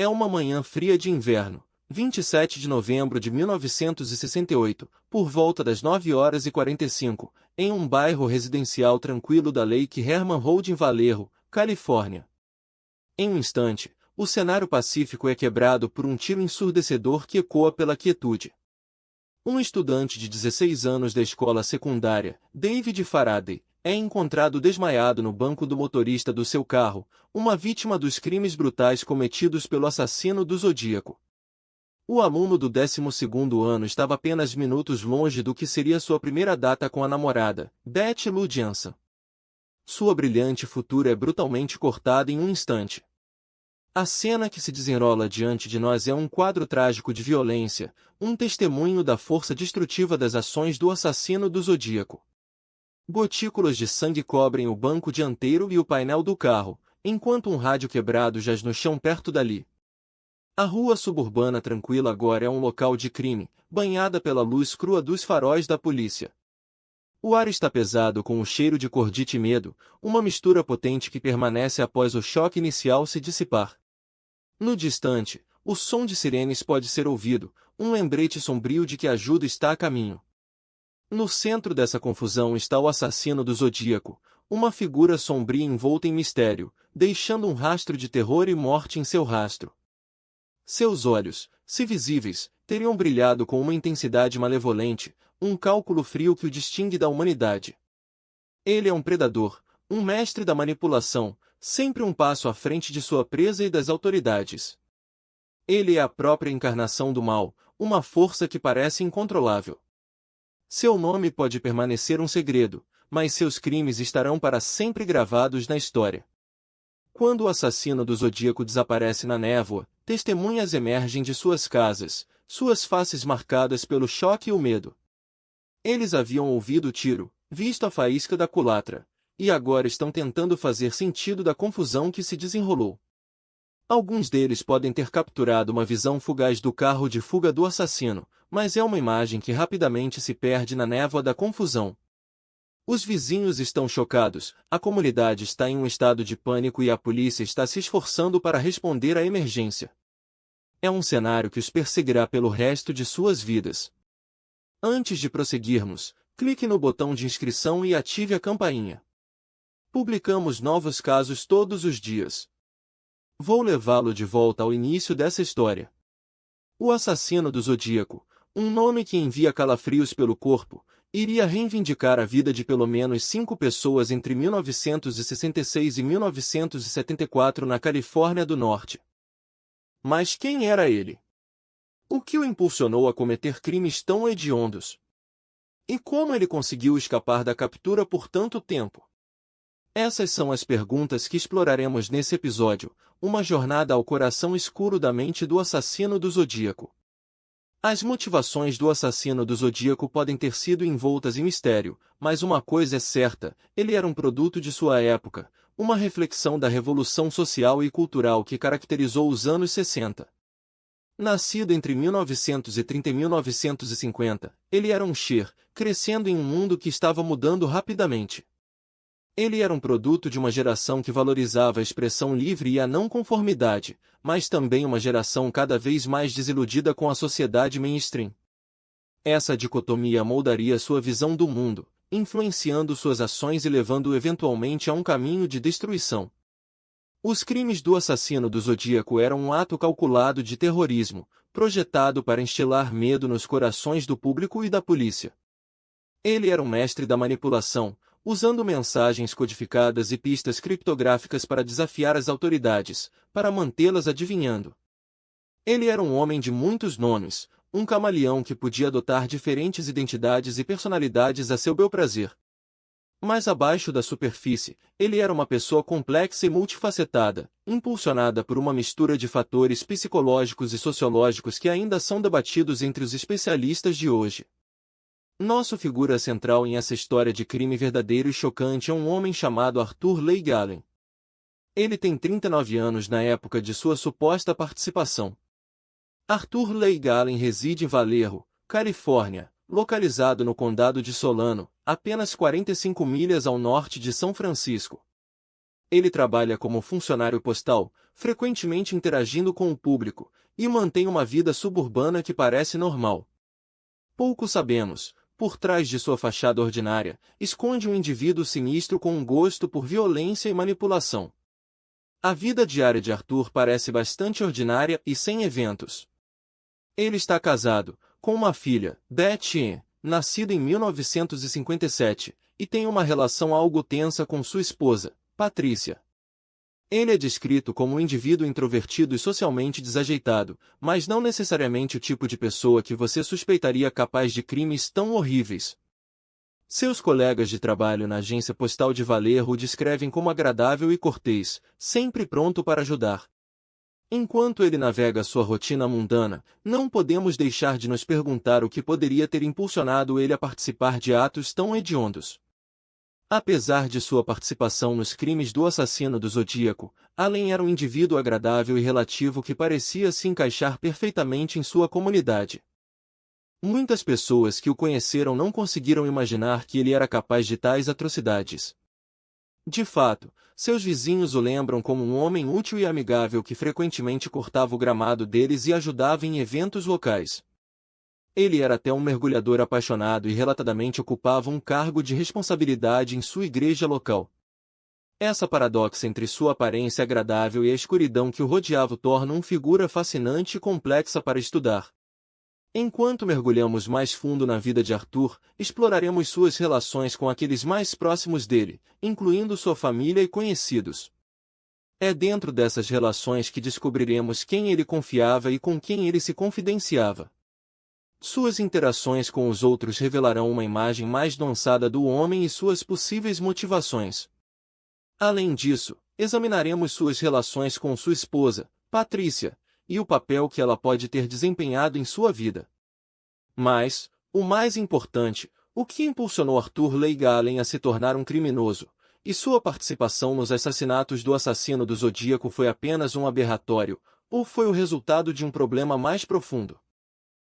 É uma manhã fria de inverno, 27 de novembro de 1968, por volta das 9h45, em um bairro residencial tranquilo da Lake Herman Road em Vallejo, Califórnia. Em um instante, o cenário pacífico é quebrado por um tiro ensurdecedor que ecoa pela quietude. Um estudante de 16 anos da escola secundária, David Faraday, é encontrado desmaiado no banco do motorista do seu carro, uma vítima dos crimes brutais cometidos pelo assassino do Zodíaco. O aluno do 12º ano estava apenas minutos longe do que seria sua primeira data com a namorada, Beth Lou Jansen. Sua brilhante futura é brutalmente cortada em um instante. A cena que se desenrola diante de nós é um quadro trágico de violência, um testemunho da força destrutiva das ações do assassino do Zodíaco. Gotículas de sangue cobrem o banco dianteiro e o painel do carro, enquanto um rádio quebrado jaz no chão perto dali. A rua suburbana tranquila agora é um local de crime, banhada pela luz crua dos faróis da polícia. O ar está pesado com o cheiro de cordite e medo, uma mistura potente que permanece após o choque inicial se dissipar. No distante, o som de sirenes pode ser ouvido, um lembrete sombrio de que a ajuda está a caminho. No centro dessa confusão está o assassino do Zodíaco, uma figura sombria envolta em mistério, deixando um rastro de terror e morte em seu rastro. Seus olhos, se visíveis, teriam brilhado com uma intensidade malevolente, um cálculo frio que o distingue da humanidade. Ele é um predador, um mestre da manipulação, sempre um passo à frente de sua presa e das autoridades. Ele é a própria encarnação do mal, uma força que parece incontrolável. Seu nome pode permanecer um segredo, mas seus crimes estarão para sempre gravados na história. Quando o assassino do Zodíaco desaparece na névoa, testemunhas emergem de suas casas, suas faces marcadas pelo choque e o medo. Eles haviam ouvido o tiro, visto a faísca da culatra, e agora estão tentando fazer sentido da confusão que se desenrolou. Alguns deles podem ter capturado uma visão fugaz do carro de fuga do assassino, mas é uma imagem que rapidamente se perde na névoa da confusão. Os vizinhos estão chocados, a comunidade está em um estado de pânico e a polícia está se esforçando para responder à emergência. É um cenário que os perseguirá pelo resto de suas vidas. Antes de prosseguirmos, clique no botão de inscrição e ative a campainha. Publicamos novos casos todos os dias. Vou levá-lo de volta ao início dessa história. O assassino do Zodíaco, um nome que envia calafrios pelo corpo, iria reivindicar a vida de pelo menos 5 pessoas entre 1966 e 1974 na Califórnia do Norte. Mas quem era ele? O que o impulsionou a cometer crimes tão hediondos? E como ele conseguiu escapar da captura por tanto tempo? Essas são as perguntas que exploraremos nesse episódio, uma jornada ao coração escuro da mente do assassino do Zodíaco. As motivações do assassino do Zodíaco podem ter sido envoltas em mistério, mas uma coisa é certa, ele era um produto de sua época, uma reflexão da revolução social e cultural que caracterizou os anos 60. Nascido entre 1930 e 1950, ele era um ser, crescendo em um mundo que estava mudando rapidamente. Ele era um produto de uma geração que valorizava a expressão livre e a não conformidade, mas também uma geração cada vez mais desiludida com a sociedade mainstream. Essa dicotomia moldaria sua visão do mundo, influenciando suas ações e levando-o eventualmente a um caminho de destruição. Os crimes do assassino do Zodíaco eram um ato calculado de terrorismo, projetado para instilar medo nos corações do público e da polícia. Ele era um mestre da manipulação, usando mensagens codificadas e pistas criptográficas para desafiar as autoridades, para mantê-las adivinhando. Ele era um homem de muitos nomes, um camaleão que podia adotar diferentes identidades e personalidades a seu bel prazer. Mas abaixo da superfície, ele era uma pessoa complexa e multifacetada, impulsionada por uma mistura de fatores psicológicos e sociológicos que ainda são debatidos entre os especialistas de hoje. Nossa figura central em essa história de crime verdadeiro e chocante é um homem chamado Arthur Leigh Gallen. Ele tem 39 anos na época de sua suposta participação. Arthur Leigh Gallen reside em Vallejo, Califórnia, localizado no condado de Solano, apenas 45 milhas ao norte de São Francisco. Ele trabalha como funcionário postal, frequentemente interagindo com o público, e mantém uma vida suburbana que parece normal. Pouco sabemos, por trás de sua fachada ordinária, esconde um indivíduo sinistro com um gosto por violência e manipulação. A vida diária de Arthur parece bastante ordinária e sem eventos. Ele está casado, com uma filha, Beth, nascida em 1957, e tem uma relação algo tensa com sua esposa, Patrícia. Ele é descrito como um indivíduo introvertido e socialmente desajeitado, mas não necessariamente o tipo de pessoa que você suspeitaria capaz de crimes tão horríveis. Seus colegas de trabalho na agência postal de Vallejo o descrevem como agradável e cortês, sempre pronto para ajudar. Enquanto ele navega sua rotina mundana, não podemos deixar de nos perguntar o que poderia ter impulsionado ele a participar de atos tão hediondos. Apesar de sua participação nos crimes do assassino do Zodíaco, Allen era um indivíduo agradável e relativo que parecia se encaixar perfeitamente em sua comunidade. Muitas pessoas que o conheceram não conseguiram imaginar que ele era capaz de tais atrocidades. De fato, seus vizinhos o lembram como um homem útil e amigável que frequentemente cortava o gramado deles e ajudava em eventos locais. Ele era até um mergulhador apaixonado e relatadamente ocupava um cargo de responsabilidade em sua igreja local. Essa paradoxa entre sua aparência agradável e a escuridão que o rodeava o torna uma figura fascinante e complexa para estudar. Enquanto mergulhamos mais fundo na vida de Arthur, exploraremos suas relações com aqueles mais próximos dele, incluindo sua família e conhecidos. É dentro dessas relações que descobriremos quem ele confiava e com quem ele se confidenciava. Suas interações com os outros revelarão uma imagem mais nuancada do homem e suas possíveis motivações. Além disso, examinaremos suas relações com sua esposa, Patrícia, e o papel que ela pode ter desempenhado em sua vida. Mas, o mais importante, o que impulsionou Arthur Leigh Allen a se tornar um criminoso, e sua participação nos assassinatos do assassino do Zodíaco foi apenas um aberratório, ou foi o resultado de um problema mais profundo?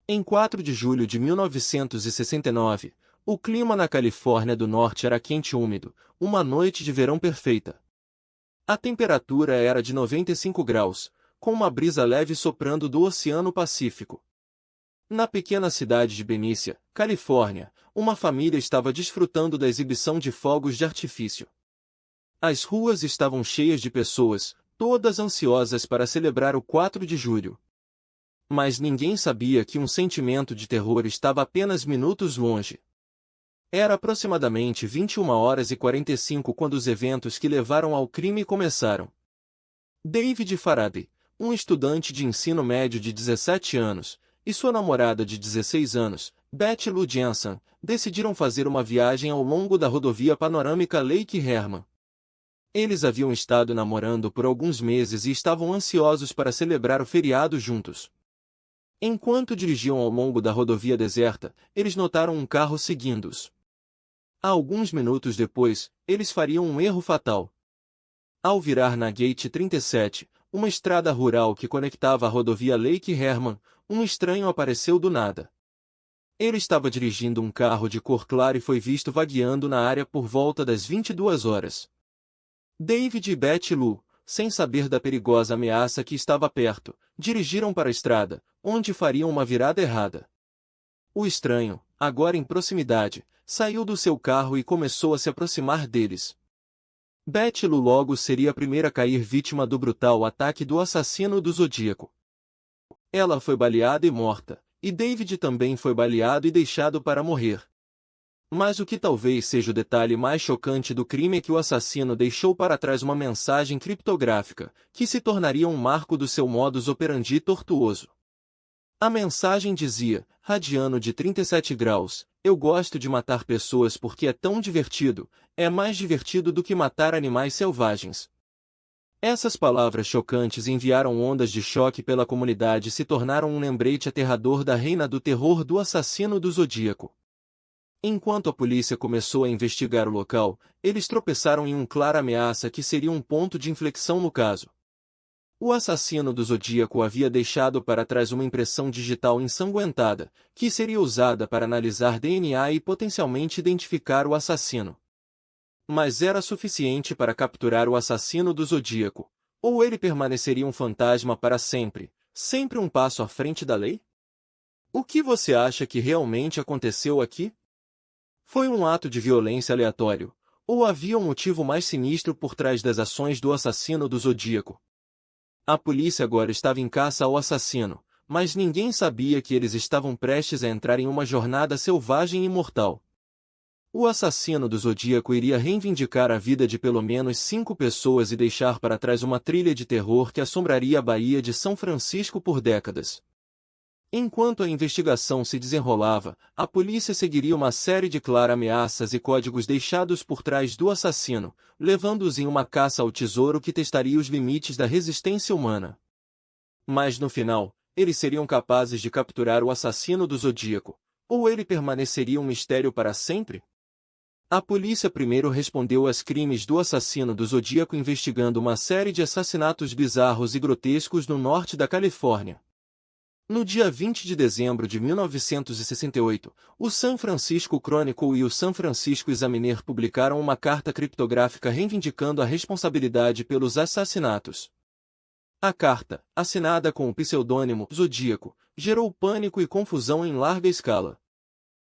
Em 4 de julho de 1969, o clima na Califórnia do Norte era quente e úmido, uma noite de verão perfeita. A temperatura era de 95 graus, com uma brisa leve soprando do Oceano Pacífico. Na pequena cidade de Benicia, Califórnia, uma família estava desfrutando da exibição de fogos de artifício. As ruas estavam cheias de pessoas, todas ansiosas para celebrar o 4 de julho. Mas ninguém sabia que um sentimento de terror estava apenas minutos longe. Era aproximadamente 21h45 quando os eventos que levaram ao crime começaram. David Faraday, um estudante de ensino médio de 17 anos, e sua namorada de 16 anos, Beth Lou Jensen, decidiram fazer uma viagem ao longo da rodovia panorâmica Lake Herman. Eles haviam estado namorando por alguns meses e estavam ansiosos para celebrar o feriado juntos. Enquanto dirigiam ao longo da rodovia deserta, eles notaram um carro seguindo-os. Alguns minutos depois, eles fariam um erro fatal. Ao virar na Gate 37, uma estrada rural que conectava a rodovia Lake Herman, um estranho apareceu do nada. Ele estava dirigindo um carro de cor clara e foi visto vagueando na área por volta das 22 horas. David e Beth Lou, sem saber da perigosa ameaça que estava perto, dirigiram para a estrada, onde fariam uma virada errada. O estranho, agora em proximidade, saiu do seu carro e começou a se aproximar deles. Beth Lou logo seria a primeira a cair vítima do brutal ataque do assassino do Zodíaco. Ela foi baleada e morta, e David também foi baleado e deixado para morrer. Mas o que talvez seja o detalhe mais chocante do crime é que o assassino deixou para trás uma mensagem criptográfica, que se tornaria um marco do seu modus operandi tortuoso. A mensagem dizia, radiano de 37 graus, eu gosto de matar pessoas porque é tão divertido, é mais divertido do que matar animais selvagens. Essas palavras chocantes enviaram ondas de choque pela comunidade e se tornaram um lembrete aterrador da reina do terror do assassino do Zodíaco. Enquanto a polícia começou a investigar o local, eles tropeçaram em uma clara ameaça que seria um ponto de inflexão no caso. O assassino do Zodíaco havia deixado para trás uma impressão digital ensanguentada, que seria usada para analisar DNA e potencialmente identificar o assassino. Mas era suficiente para capturar o assassino do Zodíaco? Ou ele permaneceria um fantasma para sempre, sempre um passo à frente da lei? O que você acha que realmente aconteceu aqui? Foi um ato de violência aleatório, ou havia um motivo mais sinistro por trás das ações do assassino do Zodíaco? A polícia agora estava em caça ao assassino, mas ninguém sabia que eles estavam prestes a entrar em uma jornada selvagem e mortal. O assassino do Zodíaco iria reivindicar a vida de pelo menos 5 pessoas e deixar para trás uma trilha de terror que assombraria a Baía de São Francisco por décadas. Enquanto a investigação se desenrolava, a polícia seguiria uma série de claras ameaças e códigos deixados por trás do assassino, levando-os em uma caça ao tesouro que testaria os limites da resistência humana. Mas no final, eles seriam capazes de capturar o assassino do Zodíaco, ou ele permaneceria um mistério para sempre? A polícia primeiro respondeu aos crimes do assassino do Zodíaco investigando uma série de assassinatos bizarros e grotescos no norte da Califórnia. No dia 20 de dezembro de 1968, o San Francisco Chronicle e o San Francisco Examiner publicaram uma carta criptográfica reivindicando a responsabilidade pelos assassinatos. A carta, assinada com o pseudônimo Zodíaco, gerou pânico e confusão em larga escala.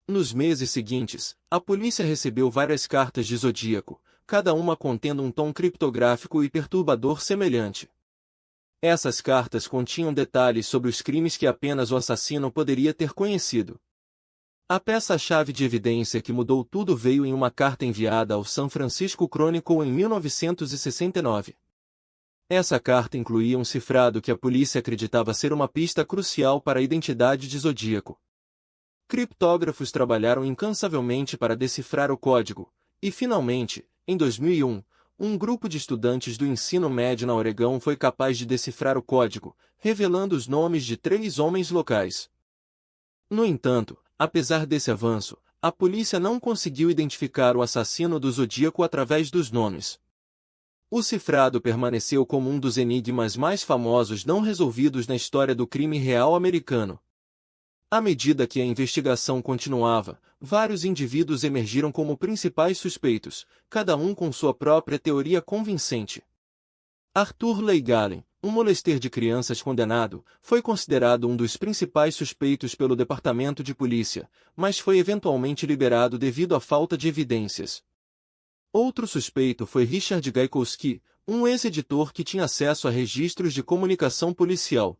Nos meses seguintes, a polícia recebeu várias cartas de Zodíaco, cada uma contendo um tom criptográfico e perturbador semelhante. Essas cartas continham detalhes sobre os crimes que apenas o assassino poderia ter conhecido. A peça-chave de evidência que mudou tudo veio em uma carta enviada ao San Francisco Chronicle em 1969. Essa carta incluía um cifrado que a polícia acreditava ser uma pista crucial para a identidade de Zodíaco. Criptógrafos trabalharam incansavelmente para decifrar o código, e finalmente, em 2001, um grupo de estudantes do ensino médio na Oregão foi capaz de decifrar o código, revelando os nomes de 3 homens locais. No entanto, apesar desse avanço, a polícia não conseguiu identificar o assassino do Zodíaco através dos nomes. O cifrado permaneceu como um dos enigmas mais famosos não resolvidos na história do crime real americano. À medida que a investigação continuava, vários indivíduos emergiram como principais suspeitos, cada um com sua própria teoria convincente. Arthur Leigh Gallen, um molesteiro de crianças condenado, foi considerado um dos principais suspeitos pelo Departamento de Polícia, mas foi eventualmente liberado devido à falta de evidências. Outro suspeito foi Richard Gaikowski, um ex-editor que tinha acesso a registros de comunicação policial.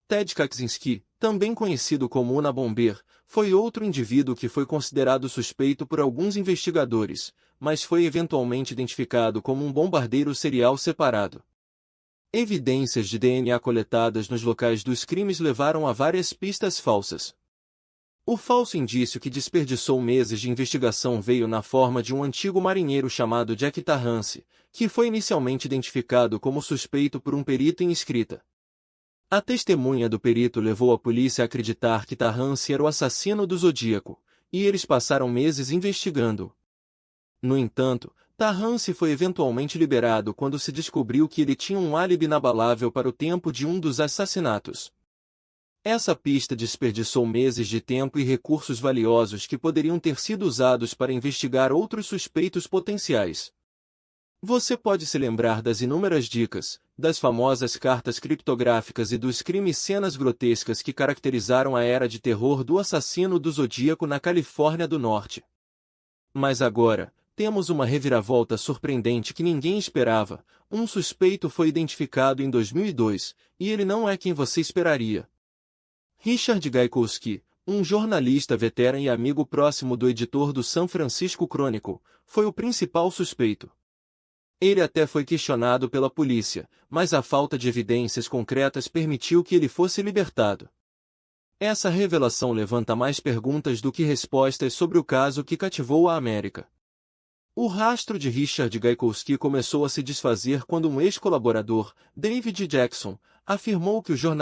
Ted Kaczynski, também conhecido como Una Bomber, foi outro indivíduo que foi considerado suspeito por alguns investigadores, mas foi eventualmente identificado como um bombardeiro serial separado. Evidências de DNA coletadas nos locais dos crimes levaram a várias pistas falsas. O falso indício que desperdiçou meses de investigação veio na forma de um antigo marinheiro chamado Jack Tarrance, que foi inicialmente identificado como suspeito por um perito em escrita. A testemunha do perito levou a polícia a acreditar que Tarrance era o assassino do Zodíaco, e eles passaram meses investigando. No entanto, Tarrance foi eventualmente liberado quando se descobriu que ele tinha um álibi inabalável para o tempo de um dos assassinatos. Essa pista desperdiçou meses de tempo e recursos valiosos que poderiam ter sido usados para investigar outros suspeitos potenciais. Você pode se lembrar das inúmeras dicas, das famosas cartas criptográficas e dos crimes cenas grotescas que caracterizaram a era de terror do assassino do Zodíaco na Califórnia do Norte. Mas agora, temos uma reviravolta surpreendente que ninguém esperava. Um suspeito foi identificado em 2002, e ele não é quem você esperaria. Richard Gaikowski, um jornalista veterano e amigo próximo do editor do San Francisco Chronicle, foi o principal suspeito. Ele até foi questionado pela polícia, mas a falta de evidências concretas permitiu que ele fosse libertado. Essa revelação levanta mais perguntas do que respostas sobre o caso que cativou a América. O rastro de Richard Gaikowski começou a se desfazer quando um ex-colaborador, David Jackson, afirmou que o jornalista